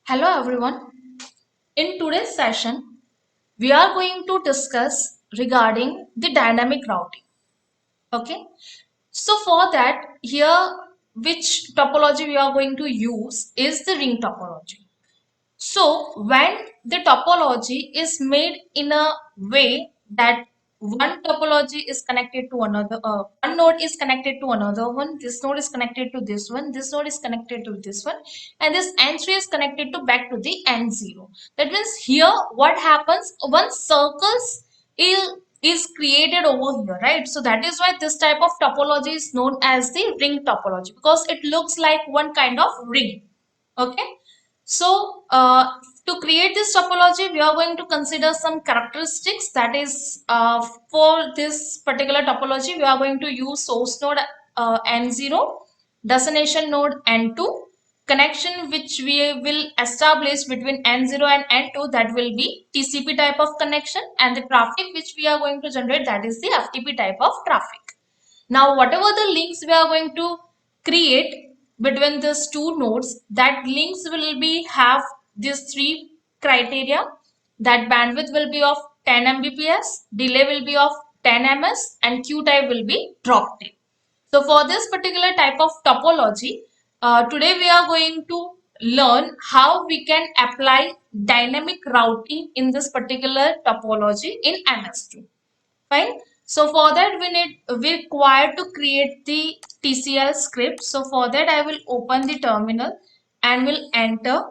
Hello everyone. In today's session, we are going to discuss regarding the dynamic routing. Okay. So for that, here which topology we are going to use is the ring topology. So when the topology is made in a way that one topology is connected to another, one node is connected to another one, this node is connected to this one, this node is connected to this one, and this N3 is connected to back to the N0. That means here what happens, one circles is created over here, right? So that is why this type of topology is known as the ring topology because it looks like one kind of ring. Okay. So, to create this topology, we are going to consider some characteristics. That is, for this particular topology, we are going to use source node N0, destination node N2, connection which we will establish between N0 and N2, that will be TCP type of connection, and the traffic which we are going to generate, that is the FTP type of traffic. Now, whatever the links we are going to create between these two nodes, that links will be have these three criteria. That bandwidth will be of 10 Mbps, delay will be of 10 ms, and Q type will be drop tape. So for this particular type of topology, today we are going to learn how we can apply dynamic routing in this particular topology in MS2. Fine. So for that we require to create the TCL script. So for that I will open the terminal and will enter.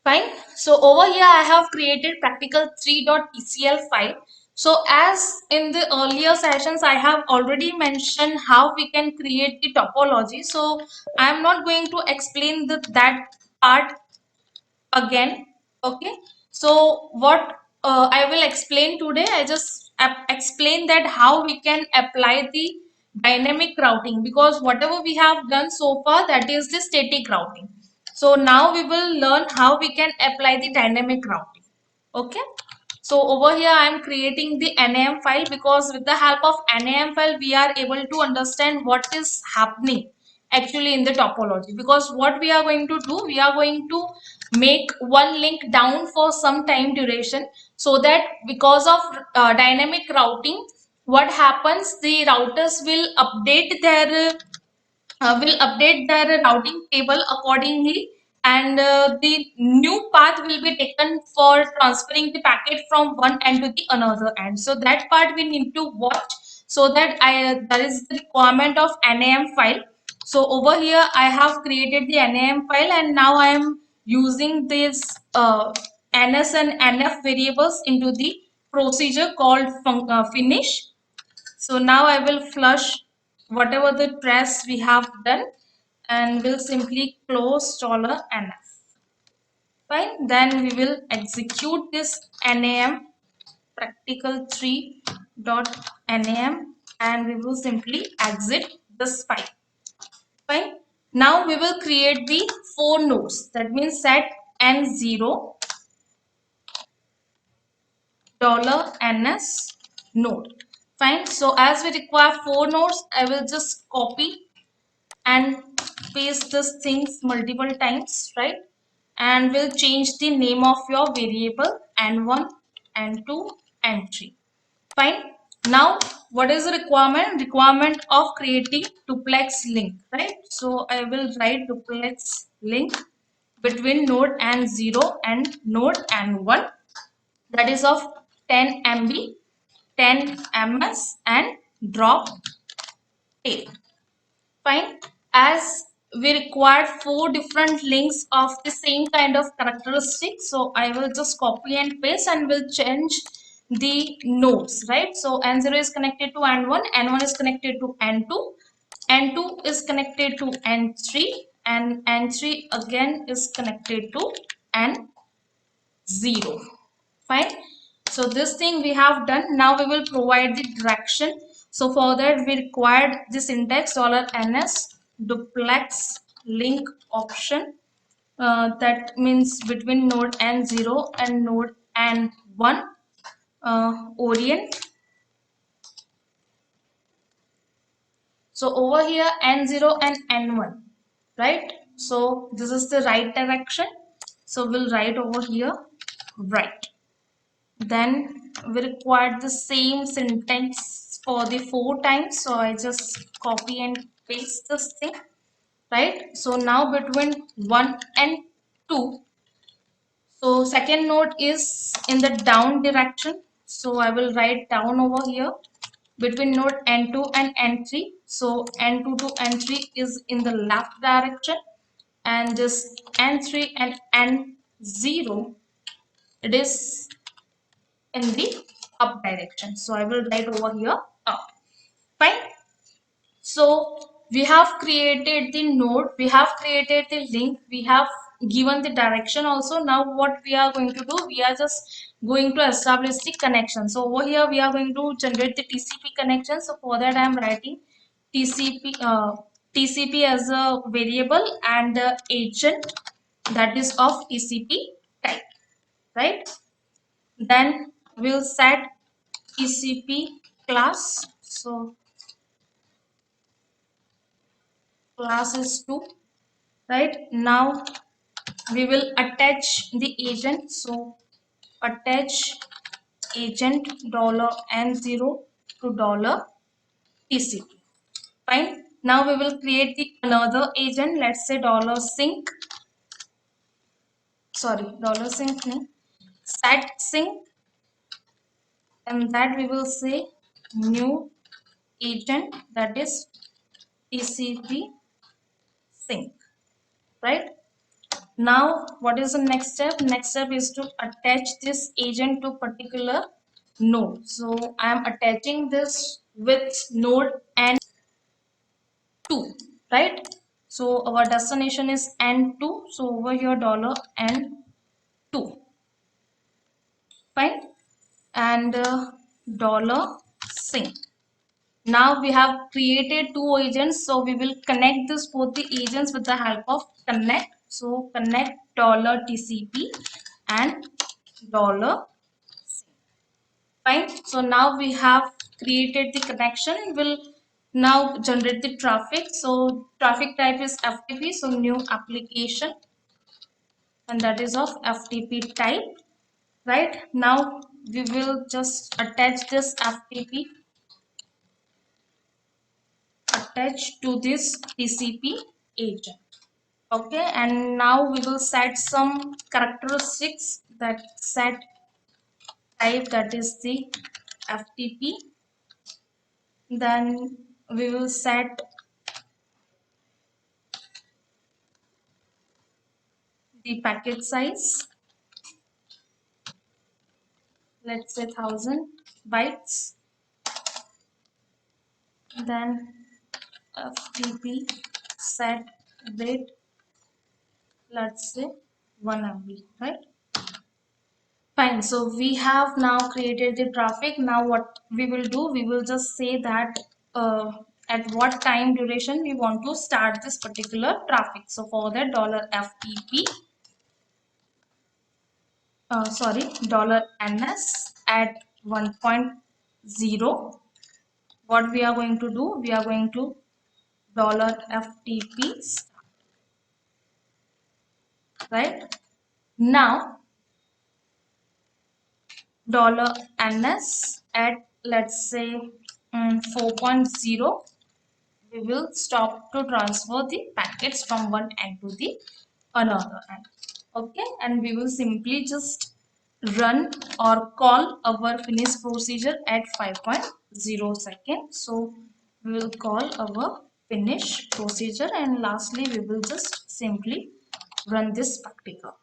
Fine. So over here I have created practical3.tcl file. So as in the earlier sessions I have already mentioned how we can create the topology. So I am not going to explain that part again. Okay, so what I will explain today, I just explain that how we can apply the dynamic routing, because whatever we have done so far, that is the static routing. So now we will learn how we can apply the dynamic routing. Okay, so over here I am creating the NAM file, because with the help of NAM file we are able to understand what is happening actually in the topology. Because what we are going to do, we are going to make one link down for some time duration, so that because of dynamic routing, what happens, the routers will update their routing table accordingly, and the new path will be taken for transferring the packet from one end to the another end. So that part we need to watch, so that there is the requirement of NAM file. So over here I have created the NAM file, and now I am using this NS and NF variables into the procedure called finish. So now I will flush whatever the trace we have done, and will simply close $NF. Fine. Then we will execute this NAM practical3.NAM, and we will simply exit this file. Fine. Now we will create the four nodes. That means set N0 $NS node. Fine. So as we require four nodes, I will just copy and paste these things multiple times, right? And we'll change the name of your variable n1, n2, n3. Fine. Now what is the requirement of creating duplex link, right? So I will write duplex link between node n0 and node n1, that is of 10 MB, 10 ms, and drop tape. Fine. As we require four different links of the same kind of characteristics, so I will just copy and paste and will change the nodes, right? So N0 is connected to N1, N1 is connected to N2, N2 is connected to N3, and N3 again is connected to N0. Fine. So this thing we have done. Now we will provide the direction. So for that we required the syntax $ns duplex link option. That means between node n0 and node n1, orient So over here N0 and N1, right? So this is the right direction, so we'll write over here right. Then we require the same sentence for the 4 times, so I just copy and paste this thing, right? So now between 1 and 2, so second node is in the down direction, so I will write down over here between node N2 and N3. So N2 to N3 is in the left direction, and this N3 and N0, it is in the up direction. So I will write over here up. Fine. So we have created the node, we have created the link, we have given the direction also. Now what we are going to do, we are just going to establish the connection. So over here we are going to generate the TCP connection. So for that I am writing TCP as a variable and the agent that is of TCP type, right? Then we'll set TCP class. So class is 2, right? Now we will attach the agent. So attach agent $n0 to $TCP. Fine. Now we will create the another agent. Let's say $sync. Sorry, $sync name. Set sync, and that we will say new agent, that is TCP sync, right? Now what is the next step? Next step is to attach this agent to particular node. So I am attaching this with node N2, right? So our destination is N2, so over here $N2, fine. And $sync. Now we have created 2 agents, so we will connect this both the agents with the help of connect. So connect $TCP and $sync. Fine. So now we have created the connection. We'll now generate the traffic. So traffic type is FTP. So new application, and that is of FTP type. Right. Now we will just attach this FTP attached to this TCP agent. Okay, and now we will set some characteristics, that set type, that is the FTP. Then we will set the packet size, let's say 1000 bytes. Then FTP set bit, let's say 1 MB, right? Fine. So we have now created the traffic. Now what we will do, we will just say that at what time duration we want to start this particular traffic. So for that $FTP, $NS at 1.0. What we are going to do, we are going to $FTP, right? Now $NS at, let's say, 4.0, we will stop to transfer the packets from one end to the another end. Okay, and we will simply just run or call our finish procedure at 5.0 seconds. So we will call our finish procedure, and lastly we will just simply run this practical.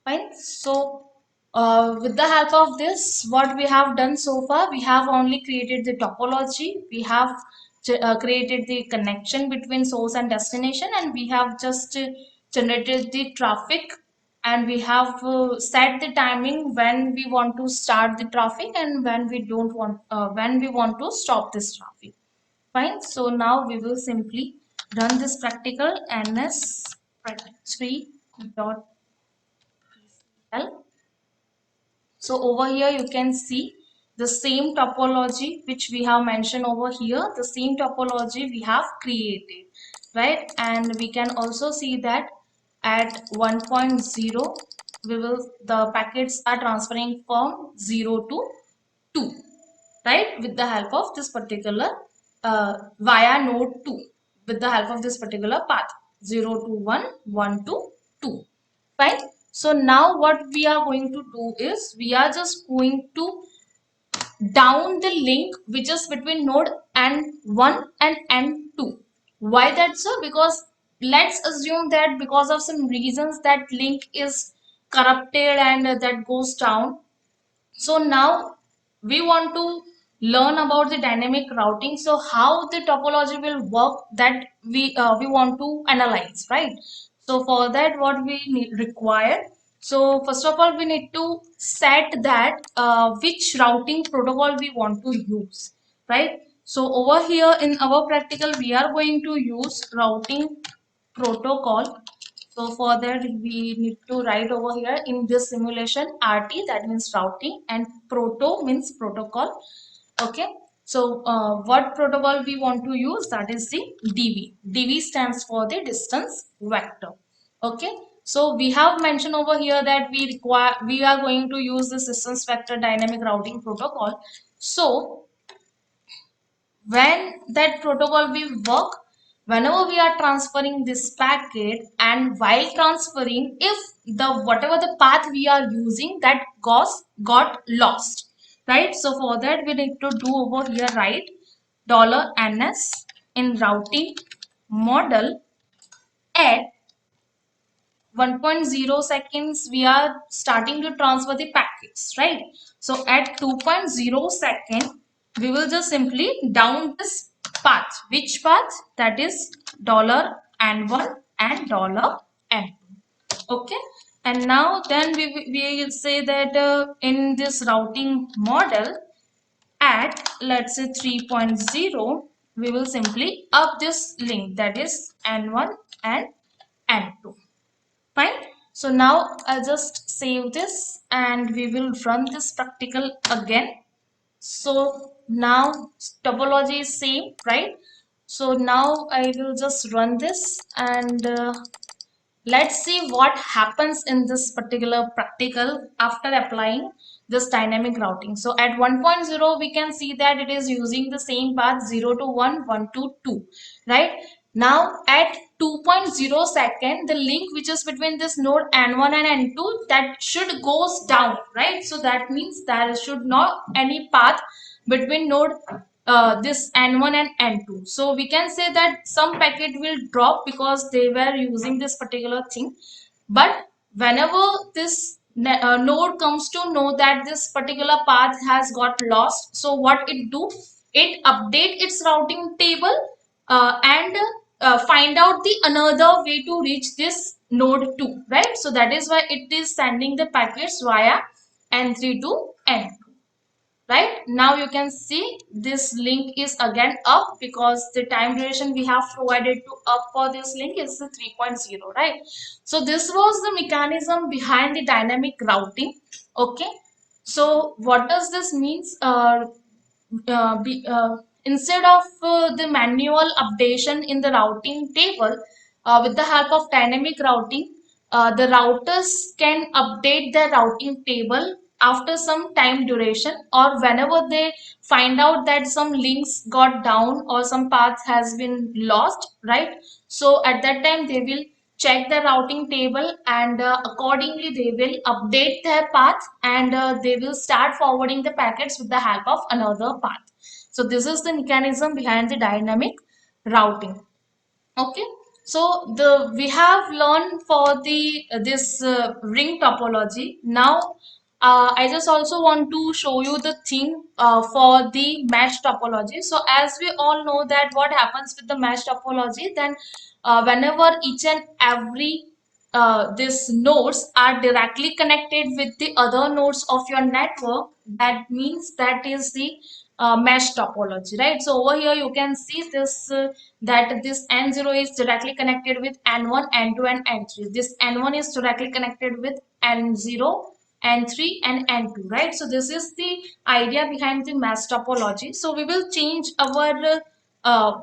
Fine. So with the help of this, what we have done so far, we have only created the topology, we have created the connection between source and destination, and we have just generated the traffic, and we have set the timing when we want to start the traffic and when we don't want, when we want to stop this traffic. Fine. So now we will simply run this practical ns practice3.pcl. So over here you can see the same topology which we have mentioned over here, the same topology we have created, right? And we can also see that at 1.0 the packets are transferring from 0 to 2, right, with the help of this particular via node 2, with the help of this particular path 0 to 1, 1 to 2. Fine. So now what we are going to do is we are just going to down the link which is between node n1 and n2. Why that, sir? Because let's assume that because of some reasons that link is corrupted and that goes down. So now we want to learn about the dynamic routing. So how the topology will work, that we want to analyze, right? So for that, what we need require. So first of all, we need to set that which routing protocol we want to use, right? So over here in our practical, we are going to use routing protocol. So for that, we need to write over here in this simulation RT, that means routing, and proto means protocol. Okay. So what protocol we want to use, that is the DV. DV stands for the distance vector. Okay. So we have mentioned over here that we are going to use the distance vector dynamic routing protocol. So when that protocol will work, whenever we are transferring this packet, and while transferring, if the whatever the path we are using that got lost, right? So for that we need to do over here, right, $ns in routing model at 1.0 seconds we are starting to transfer the packets, right? So at 2.0 second we will just simply down this path. Which path? That is $n1 and $n2. Okay. And now then we will say that in this routing model at, let's say, 3.0 we will simply up this link, that is n1 and n2. Fine. So now I'll just save this and we will run this practical again. So now topology is same, right? So now I will just run this and let's see what happens in this particular practical after applying this dynamic routing. So at 1.0 we can see that it is using the same path 0 to 1, 1 to 2, right? Now at 2.0 second, the link which is between this node n1 and n2, that should goes down, right? So that means there should not any path between node this n1 and n2. So we can say that some packet will drop because they were using this particular thing. But whenever this node comes to know that this particular path has got lost, so what it do, it update its routing table and find out the another way to reach this node 2, right? So that is why it is sending the packets via n3 to n2. Right now you can see this link is again up because the time duration we have provided to up for this link is the 3.0, right? So this was the mechanism behind the dynamic routing. Okay. So what does this means? Instead of the manual updation in the routing table, with the help of dynamic routing, the routers can update their routing table after some time duration, or whenever they find out that some links got down or some path has been lost, right? So at that time they will check the routing table and accordingly they will update their path and they will start forwarding the packets with the help of another path. So this is the mechanism behind the dynamic routing. Okay. So the we have learned for the this ring topology. Now I just also want to show you the thing for the mesh topology. So as we all know that what happens with the mesh topology, then whenever each and every these nodes are directly connected with the other nodes of your network, that means that is the mesh topology, right? So over here you can see this that this n0 is directly connected with n1, n2 and n3. This n1 is directly connected with n0, N3 and N2, right? So this is the idea behind the mesh topology. So we will change our uh,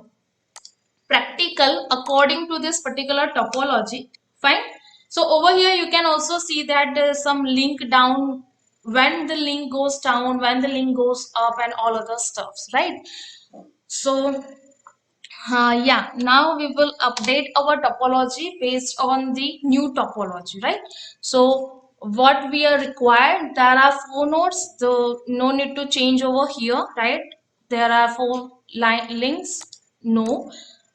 practical according to this particular topology. Fine. So over here you can also see that there is some link down, when the link goes down, when the link goes up, and all other stuffs, right? So yeah, now we will update our topology based on the new topology, right? So what we are required, there are four nodes, so no need to change over here, right? There are four links. No,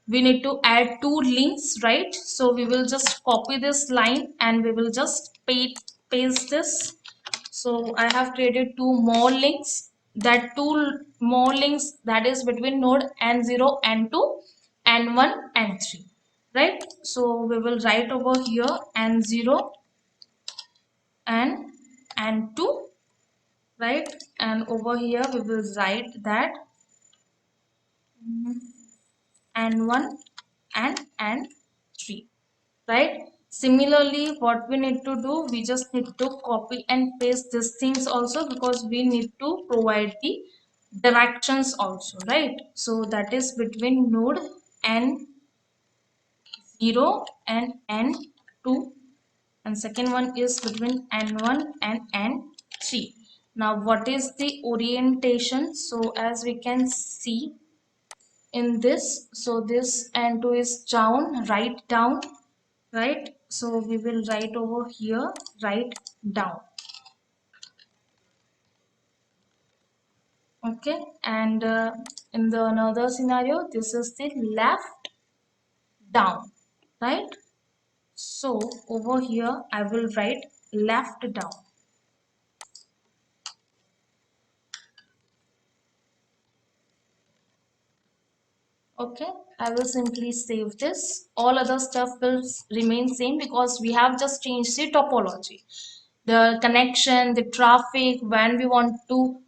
we need to add two links, right? So we will just copy this line and we will just paste this. So I have created two more links. That two more links, that is between node N0, N2, N1, N3, right? So we will write over here N0 and N2, right? And over here we will write that N1 and N3, right? Similarly, what we need to do, we just need to copy and paste these things also, because we need to provide the directions also, right? So that is between node N0 and N2, and second one is between N1 and N3. Now what is the orientation? So as we can see in this, so this N2 is down, right down, right? So we will write over here, right down. Okay, and in the another scenario, this is the left down, right? So over here I will write left down. Okay, I will simply save this. All other stuff will remain same, because we have just changed the topology, the connection, the traffic, when we want to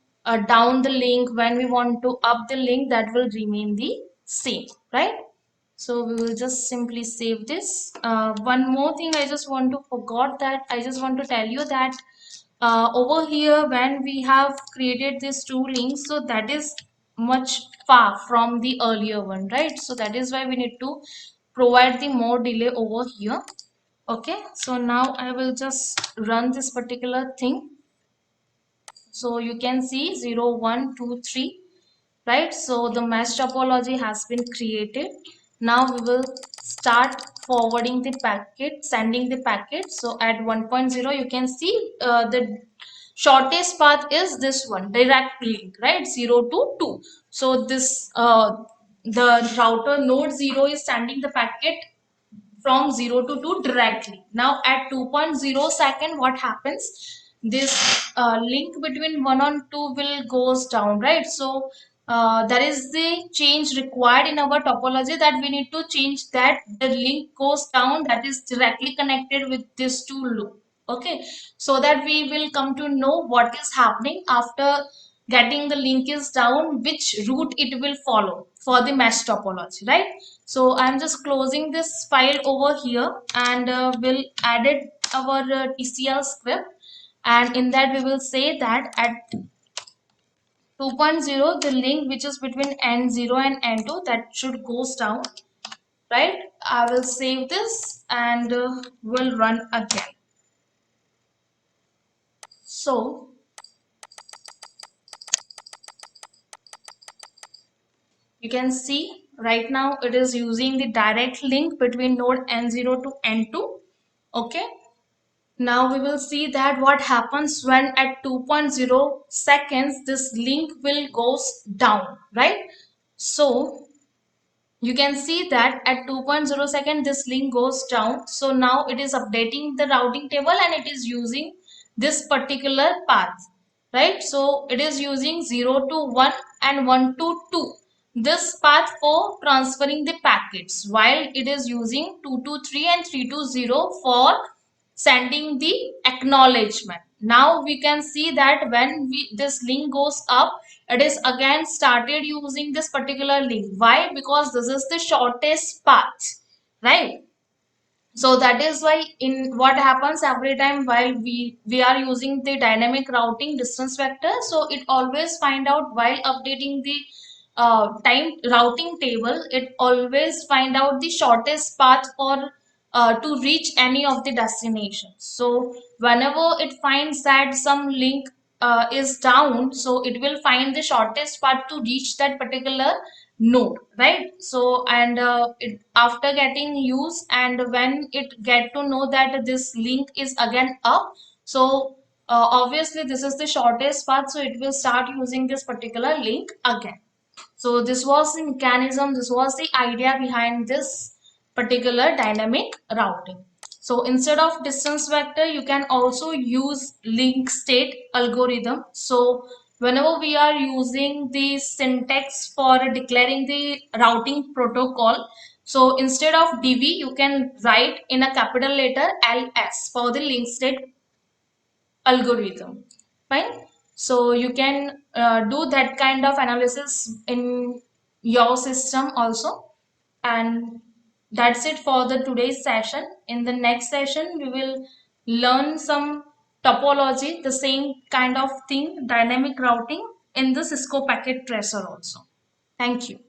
down the link, when we want to up the link, that will remain the same, right? So we will just simply save this. One more thing I just want to forgot, that I just want to tell you that over here when we have created these two links, so that is much far from the earlier one, right? So that is why we need to provide the more delay over here. Okay, so now I will just run this particular thing. So you can see 0, 1, 2, 3, right? So the mesh topology has been created. Now we will start forwarding the packet, sending the packet. So at 1.0 you can see the shortest path is this one, direct link, right? 0 to 2. So this the router node 0 is sending the packet from 0 to 2 directly. Now at 2.0 second, what happens? This link between 1 and 2 will goes down, right? So there is the change required in our topology, that we need to change that the link goes down, that is directly connected with this two loop. Okay, so that we will come to know what is happening after getting the link is down, which route it will follow for the mesh topology, right? So I'm just closing this file over here, and we'll add it our TCL script, and in that we will say that at 2.0 the link which is between N0 and N2, that should goes down, right? I will save this and we'll run again. So you can see right now it is using the direct link between node N0 to N2. Okay, now we will see that what happens when at 2.0 seconds this link will goes down, right? So you can see that at 2.0 second this link goes down. So now it is updating the routing table and it is using this particular path, right? So it is using 0 to 1 and 1 to 2, this path for transferring the packets, while it is using 2 to 3 and 3 to 0 for sending the acknowledgement. Now we can see that when this link goes up, it is again started using this particular link. Why? Because this is the shortest path, right? So that is why in what happens every time while we are using the dynamic routing distance vector, so it always find out while updating the time routing table, it always find out the shortest path for to reach any of the destinations. So whenever it finds that some link is down, so it will find the shortest path to reach that particular node, right? So and after getting used, and when it get to know that this link is again up, so obviously this is the shortest path, so it will start using this particular link again. So this was the mechanism, this was the idea behind this particular dynamic routing. So instead of distance vector, you can also use link state algorithm. So whenever we are using the syntax for declaring the routing protocol, so instead of dv, you can write in a capital letter ls for the link state algorithm. Fine. So you can do that kind of analysis in your system also. And that's it for the today's session. In the next session we will learn some topology, the same kind of thing, dynamic routing in the Cisco packet tracer also. Thank you.